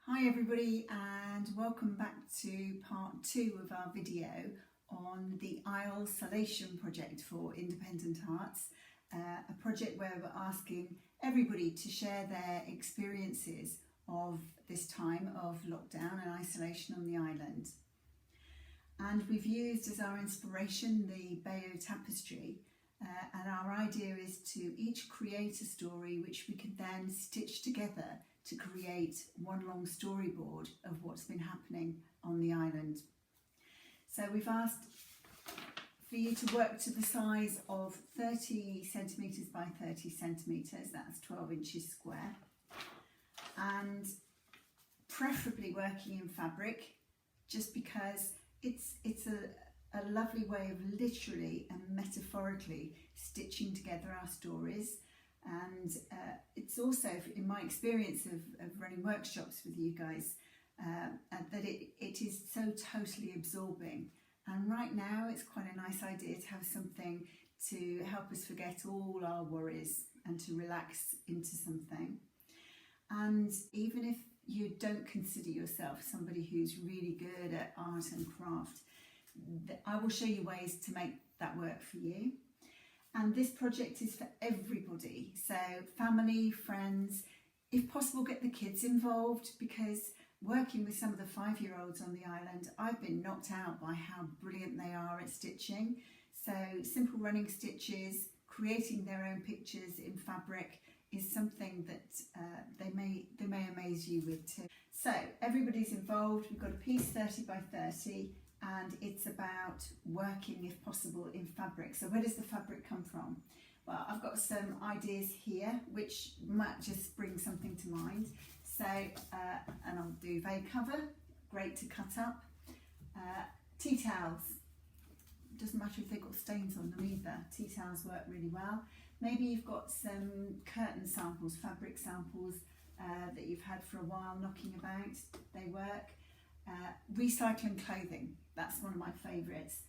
Hi everybody, and welcome back to part 2 of our video on the Islesolation project for Independent Arts, a project where we're asking everybody to share their experiences of this time of lockdown and isolation on the island. And we've used as our inspiration the Tapestry, and our idea is to each create a story which we can then stitch together to create one long storyboard of what's been happening on the island. So we've asked for you to work to the size of 30 centimetres by 30 centimetres, that's 12 inches square, and preferably working in fabric, just because it's a lovely way of literally and metaphorically stitching together our stories. And it's also, in my experience of running workshops with you guys, that it is so totally absorbing. And right now it's quite a nice idea to have something to help us forget all our worries and to relax into something. And even if you don't consider yourself somebody who's really good at art and craft, I will show you ways to make that work for you. And this project is for everybody, so family, friends, if possible get the kids involved, because working with some of the 5-year-olds on the island, I've been knocked out by how brilliant they are at stitching. So simple running stitches, creating their own pictures in fabric is something that they may amaze you with too. So everybody's involved. We've got a piece 30 by 30. And it's about working, if possible, in fabric. So where does the fabric come from? Well, I've got some ideas here which might just bring something to mind. So, and I'll do vase cover, great to cut up. Tea towels, doesn't matter if they've got stains on them either. Tea towels work really well. Maybe you've got some curtain samples, fabric samples that you've had for a while knocking about, they work. Recycling clothing, that's one of my favourites.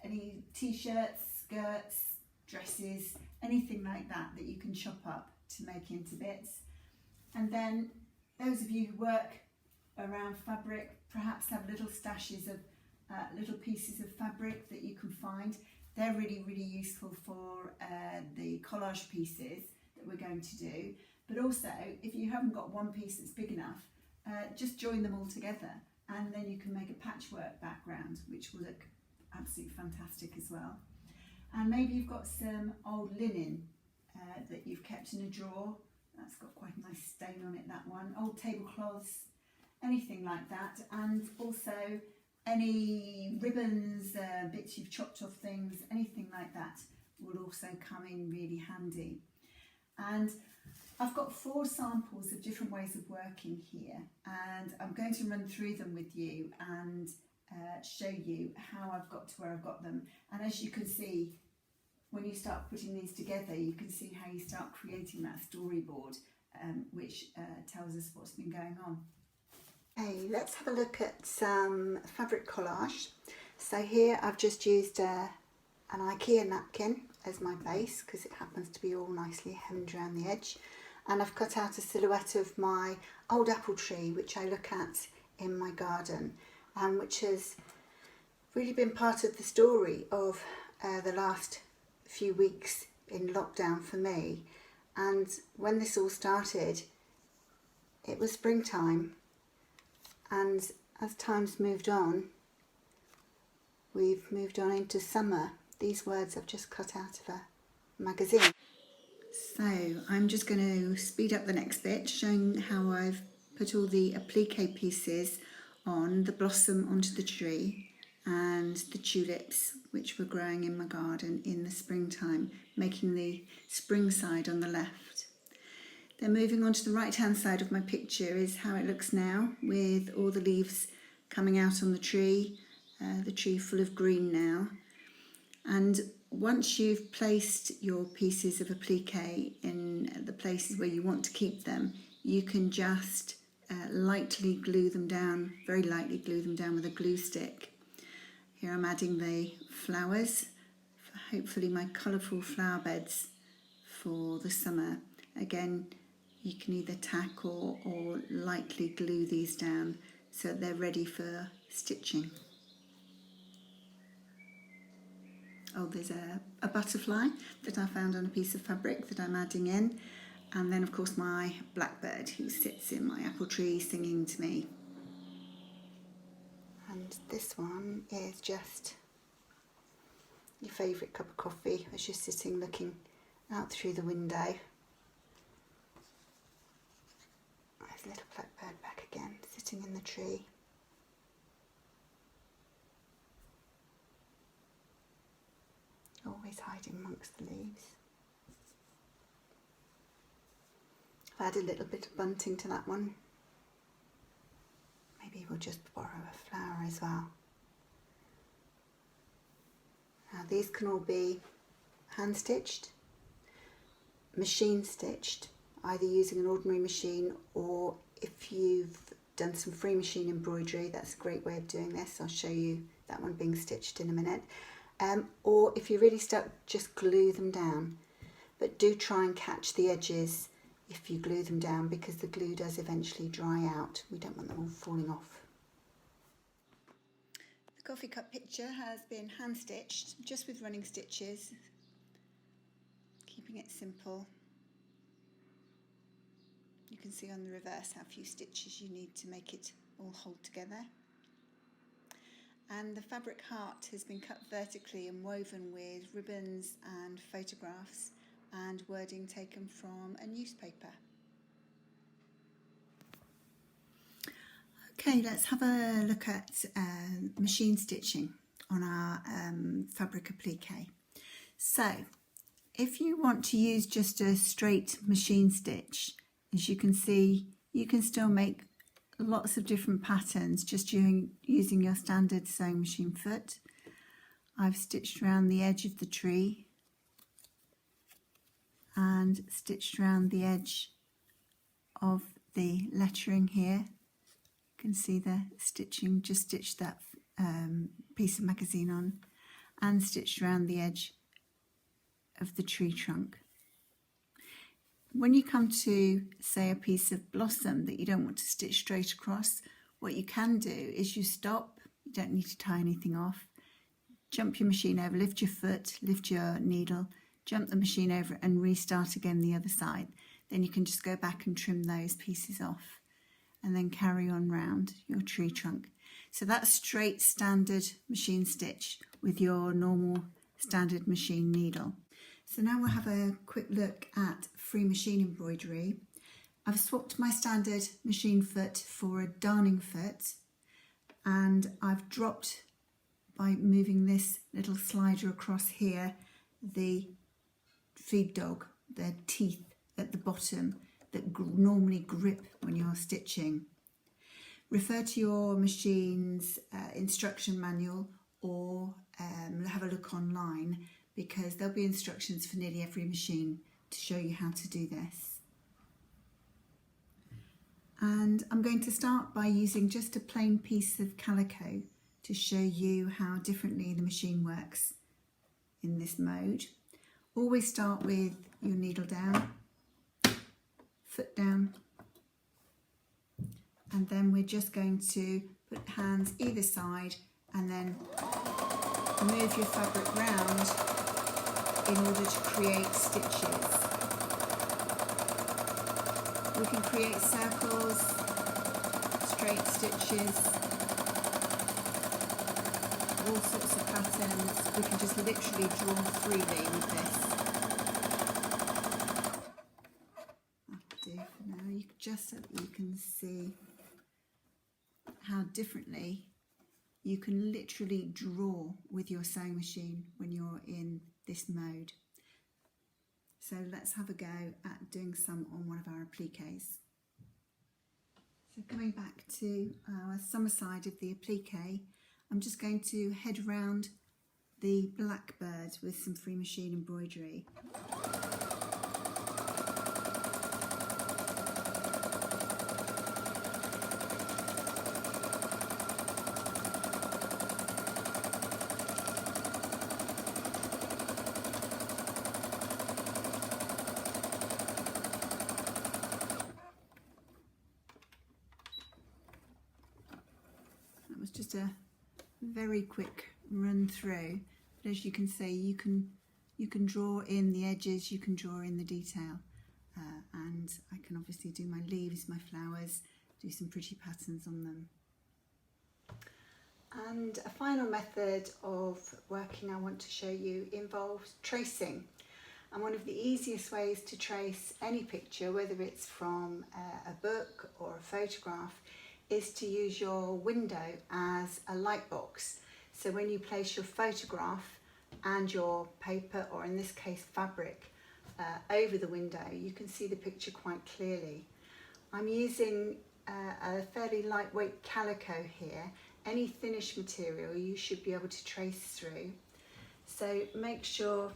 Any t-shirts, skirts, dresses, anything like that that you can chop up to make into bits. And then those of you who work around fabric perhaps have little stashes of little pieces of fabric that you can find. They're really, really useful for the collage pieces that we're going to do. But also, if you haven't got one piece that's big enough, just join them all together, and then you can make a patchwork background, which will look absolutely fantastic as well. And maybe you've got some old linen that you've kept in a drawer. That's got quite a nice stain on it, that one. Old tablecloths, anything like that. And also any ribbons, bits you've chopped off things, anything like that will also come in really handy. And I've got 4 samples of different ways of working here, and I'm going to run through them with you and show you how I've got to where I've got them. And as you can see, when you start putting these together, you can see how you start creating that storyboard, which tells us what's been going on. Okay, let's have a look at some fabric collage. So here I've just used an IKEA napkin as my base, because it happens to be all nicely hemmed around the edge. And I've cut out a silhouette of my old apple tree, which I look at in my garden, and which has really been part of the story of the last few weeks in lockdown for me. And when this all started, it was springtime, and as time's moved on, we've moved on into summer. These words I've just cut out of a magazine. So I'm just going to speed up the next bit, showing how I've put all the applique pieces on the blossom onto the tree and the tulips which were growing in my garden in the springtime, making the spring side on the left. Then moving on to the right hand side of my picture is how it looks now, with all the leaves coming out on the tree full of green now. And once you've placed your pieces of applique in the places where you want to keep them, you can just lightly glue them down, very lightly glue them down with a glue stick. Here I'm adding the flowers, for hopefully my colourful flower beds for the summer. Again, you can either tack or lightly glue these down so they're ready for stitching. Oh, there's a butterfly that I found on a piece of fabric that I'm adding in, and then of course my blackbird who sits in my apple tree singing to me. And this one is just your favourite cup of coffee as you're sitting looking out through the window. There's little blackbird back again, sitting in the tree. Always hiding amongst the leaves. I've added a little bit of bunting to that one. Maybe we'll just borrow a flower as well. Now these can all be hand stitched, machine stitched, either using an ordinary machine, or if you've done some free machine embroidery, that's a great way of doing this. I'll show you that one being stitched in a minute. Or if you're really stuck, just glue them down. But do try and catch the edges if you glue them down, because the glue does eventually dry out. We don't want them all falling off. The coffee cup picture has been hand stitched, just with running stitches, keeping it simple. You can see on the reverse how few stitches you need to make it all hold together. And the fabric heart has been cut vertically and woven with ribbons and photographs and wording taken from a newspaper. Okay, let's have a look at machine stitching on our fabric applique. So, if you want to use just a straight machine stitch, as you can see, you can still make lots of different patterns just using your standard sewing machine foot. I've stitched around the edge of the tree and stitched around the edge of the lettering here. You can see the stitching, just stitched that piece of magazine on, and stitched around the edge of the tree trunk. When you come to, say, a piece of blossom that you don't want to stitch straight across, what you can do is you stop, you don't need to tie anything off, jump your machine over, lift your foot, lift your needle, jump the machine over and restart again the other side. Then you can just go back and trim those pieces off and then carry on round your tree trunk. So that's straight standard machine stitch with your normal standard machine needle. So now we'll have a quick look at free machine embroidery. I've swapped my standard machine foot for a darning foot, and I've dropped, by moving this little slider across here, the feed dog, the teeth at the bottom that normally grip when you're stitching. Refer to your machine's instruction manual, or have a look online, because there'll be instructions for nearly every machine to show you how to do this. And I'm going to start by using just a plain piece of calico to show you how differently the machine works in this mode. Always start with your needle down, foot down, and then we're just going to put hands either side and then move your fabric round in order to create stitches. We can create circles, straight stitches, all sorts of patterns. We can just literally draw freely with this. That'll do for now. Just so that you can see how differently you can literally draw with your sewing machine when you're in this mode. So let's have a go at doing some on one of our appliques. So coming back to our summer side of the applique, I'm just going to head round the blackbird with some free machine embroidery. just a very quick run through, but as you can see, you can draw in the edges, you can draw in the detail, and I can obviously do my leaves, my flowers, do some pretty patterns on them. And a final method of working I want to show you involves tracing. And one of the easiest ways to trace any picture, whether it's from a book or a photograph, is to use your window as a light box. So when you place your photograph and your paper, or in this case fabric, over the window, you can see the picture quite clearly. I'm using a fairly lightweight calico here. Any finished material you should be able to trace through. So make sure,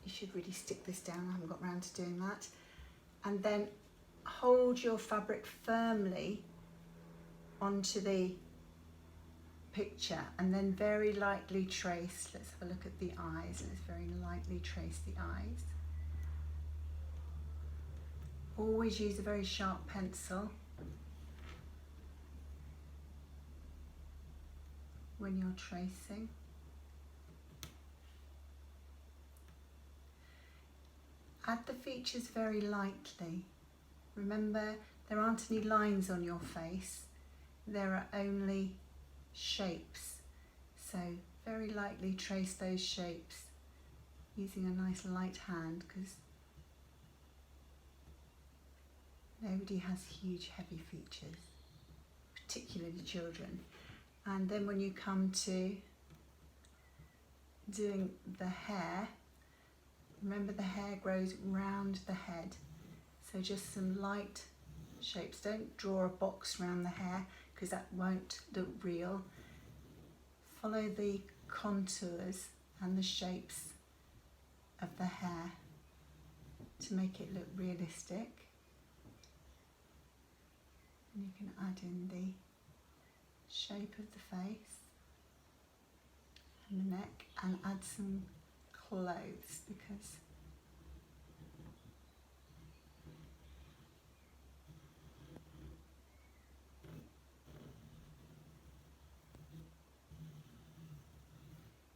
you should really stick this down, I haven't got round to doing that. And then hold your fabric firmly onto the picture and then very lightly trace. Let's have a look at the eyes. Let's very lightly trace the eyes. Always use a very sharp pencil when you're tracing. Add the features very lightly. Remember, there aren't any lines on your face, there are only shapes. So very lightly trace those shapes using a nice light hand, because nobody has huge heavy features, particularly children. And then when you come to doing the hair, remember the hair grows round the head, so just some light shapes. Don't draw a box around the hair because that won't look real. Follow the contours and the shapes of the hair to make it look realistic. And you can add in the shape of the face and the neck, and add some clothes, because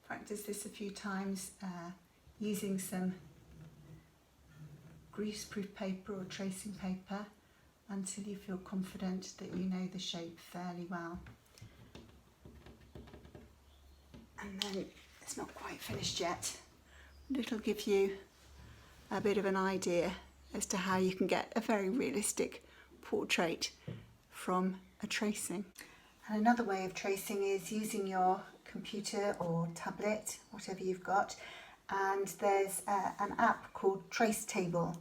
practice this a few times using some greaseproof paper or tracing paper until you feel confident that you know the shape fairly well. And then it's not quite finished yet, but it'll give you a bit of an idea as to how you can get a very realistic portrait from a tracing. And another way of tracing is using your computer or tablet, whatever you've got, and there's an app called Trace Table,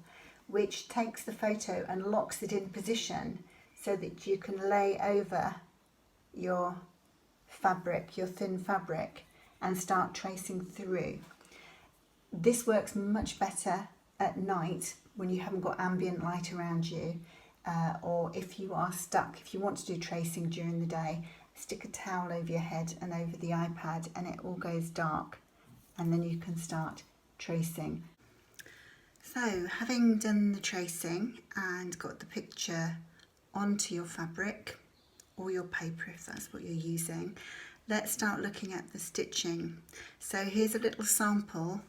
which takes the photo and locks it in position so that you can lay over your fabric, your thin fabric, and start tracing through. This works much better at night when you haven't got ambient light around you, or if you are stuck, if you want to do tracing during the day, stick a towel over your head and over the iPad and it all goes dark, and then you can start tracing. So having done the tracing and got the picture onto your fabric or your paper, if that's what you're using, let's start looking at the stitching. So here's a little sample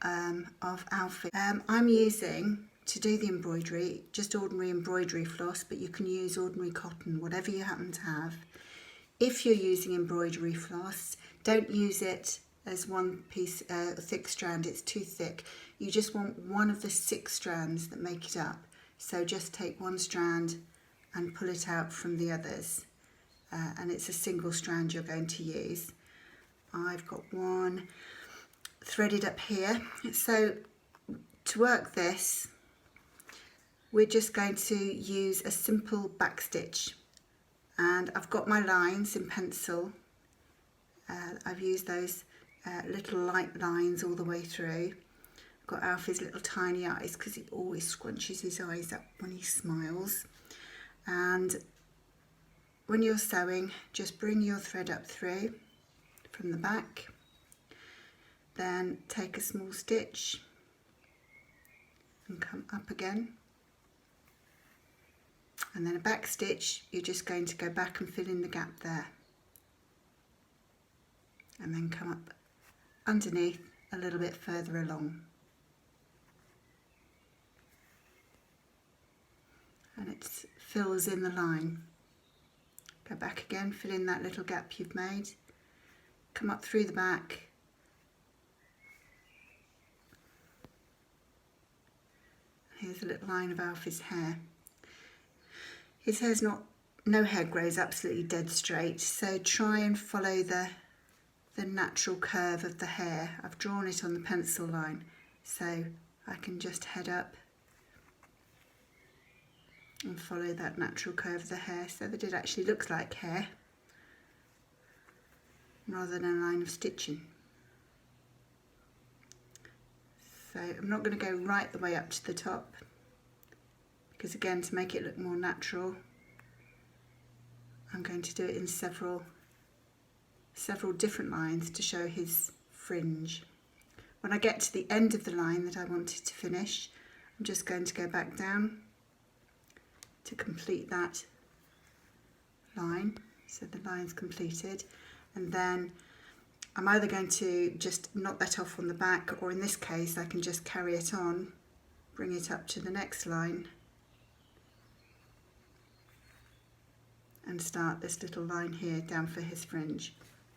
of outfit. I'm using, to do the embroidery, just ordinary embroidery floss, but you can use ordinary cotton, whatever you happen to have. If you're using embroidery floss, don't use it as one piece, thick strand, it's too thick. You just want one of the 6 strands that make it up. So just take one strand and pull it out from the others. And it's a single strand you're going to use. I've got one threaded up here. So to work this, we're just going to use a simple back stitch. And I've got my lines in pencil. I've used those little light lines all the way through. I've got Alfie's little tiny eyes because he always scrunches his eyes up when he smiles. And when you're sewing, just bring your thread up through from the back, then take a small stitch and come up again, and then a back stitch. You're just going to go back and fill in the gap there. and then come up underneath a little bit further along. And it fills in the line. Go back again, fill in that little gap you've made. Come up through the back. Here's a little line of Alfie's hair. His hair's no hair grows absolutely dead straight, so try and follow the natural curve of the hair. I've drawn it on the pencil line, so I can just head up and follow that natural curve of the hair so that it actually looks like hair rather than a line of stitching. So I'm not going to go right the way up to the top, because again, to make it look more natural, I'm going to do it in several different lines to show his fringe. When I get to the end of the line that I wanted to finish, I'm just going to go back down to complete that line, so the line's completed, and then I'm either going to just knock that off on the back, or in this case I can just carry it on, bring it up to the next line and start this little line here down for his fringe.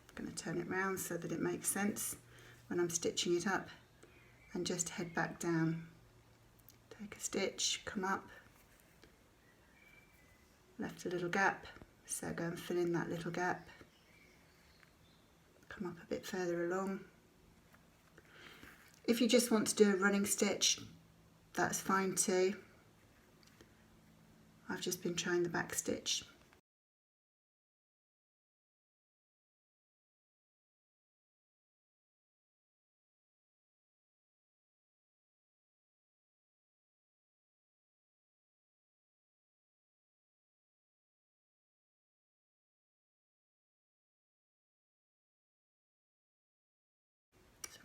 I'm going to turn it round so that it makes sense when I'm stitching it up, and just head back down. Take a stitch, come up, left a little gap, so go and fill in that little gap, come up a bit further along. If you just want to do a running stitch, that's fine too. I've just been trying the back stitch.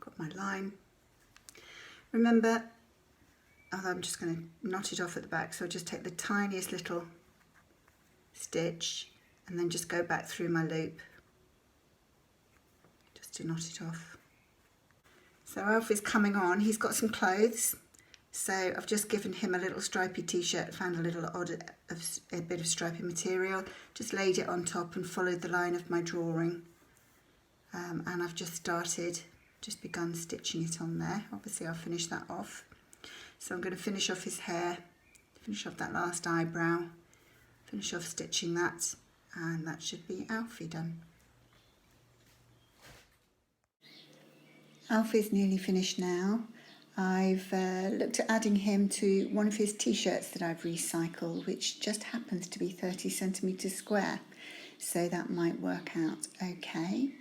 Got my line. Remember, I'm just going to knot it off at the back, so I'll just take the tiniest little stitch and then just go back through my loop just to knot it off. So Alfie's coming on. He's got some clothes, so I've just given him a little stripy t-shirt, found a little a bit of stripy material, just laid it on top and followed the line of my drawing, and I've just begun stitching it on there. Obviously I'll finish that off. So I'm going to finish off his hair, finish off that last eyebrow, finish off stitching that, and that should be Alfie done. Alfie's nearly finished now. I've looked at adding him to one of his t-shirts that I've recycled, which just happens to be 30 centimetres square, so that might work out okay.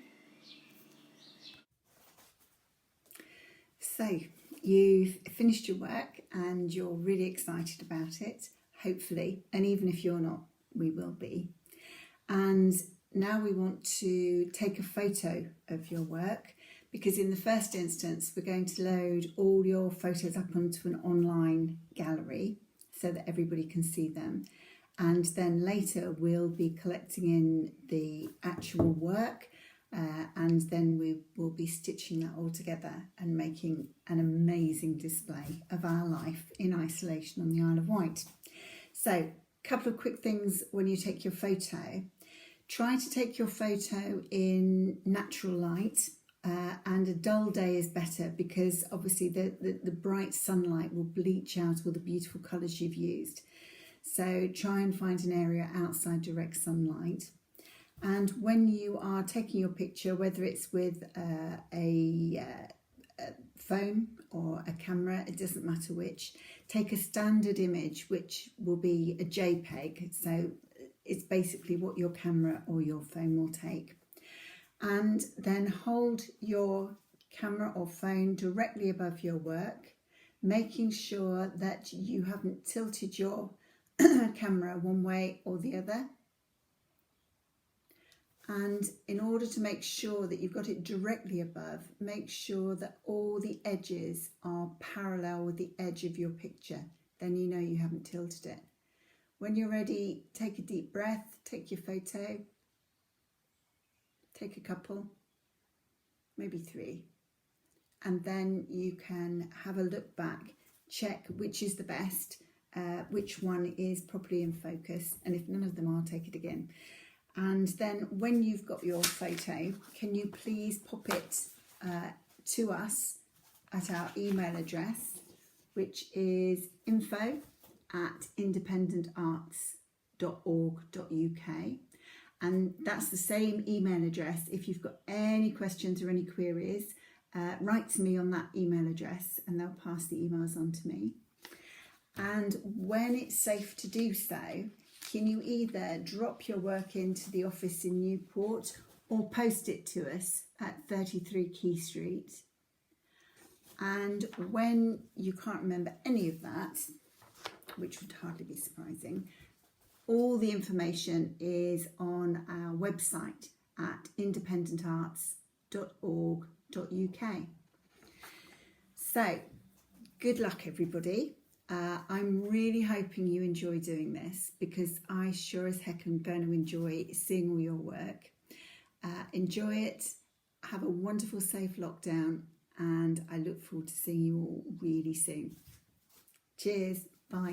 So you've finished your work and you're really excited about it, hopefully, and even if you're not, we will be. And now we want to take a photo of your work, because in the first instance we're going to load all your photos up onto an online gallery so that everybody can see them, and then later we'll be collecting in the actual work, and then we will be stitching that all together and making an amazing display of our life in isolation on the Isle of Wight. So a couple of quick things when you take your photo. Try to take your photo in natural light, and a dull day is better, because obviously the bright sunlight will bleach out all the beautiful colours you've used. So try and find an area outside direct sunlight. And when you are taking your picture, whether it's with a phone or a camera, it doesn't matter which, take a standard image, which will be a JPEG. So it's basically what your camera or your phone will take. And then hold your camera or phone directly above your work, making sure that you haven't tilted your camera one way or the other. And in order to make sure that you've got it directly above, make sure that all the edges are parallel with the edge of your picture. Then you know you haven't tilted it. When you're ready, take a deep breath, take your photo, take a couple, maybe 3. And then you can have a look back, check which is the best, which one is properly in focus, and if none of them are, take it again. And then when you've got your photo, can you please pop it to us at our email address, which is info@independentarts.org.uk. And that's the same email address. If you've got any questions or any queries, write to me on that email address and they'll pass the emails on to me. And when it's safe to do so, can you either drop your work into the office in Newport or post it to us at 33 Key Street. And when you can't remember any of that, which would hardly be surprising, all the information is on our website at independentarts.org.uk. So, good luck everybody. I'm really hoping you enjoy doing this, because I sure as heck am going to enjoy seeing all your work. Enjoy it, have a wonderful safe lockdown, and I look forward to seeing you all really soon. Cheers, bye.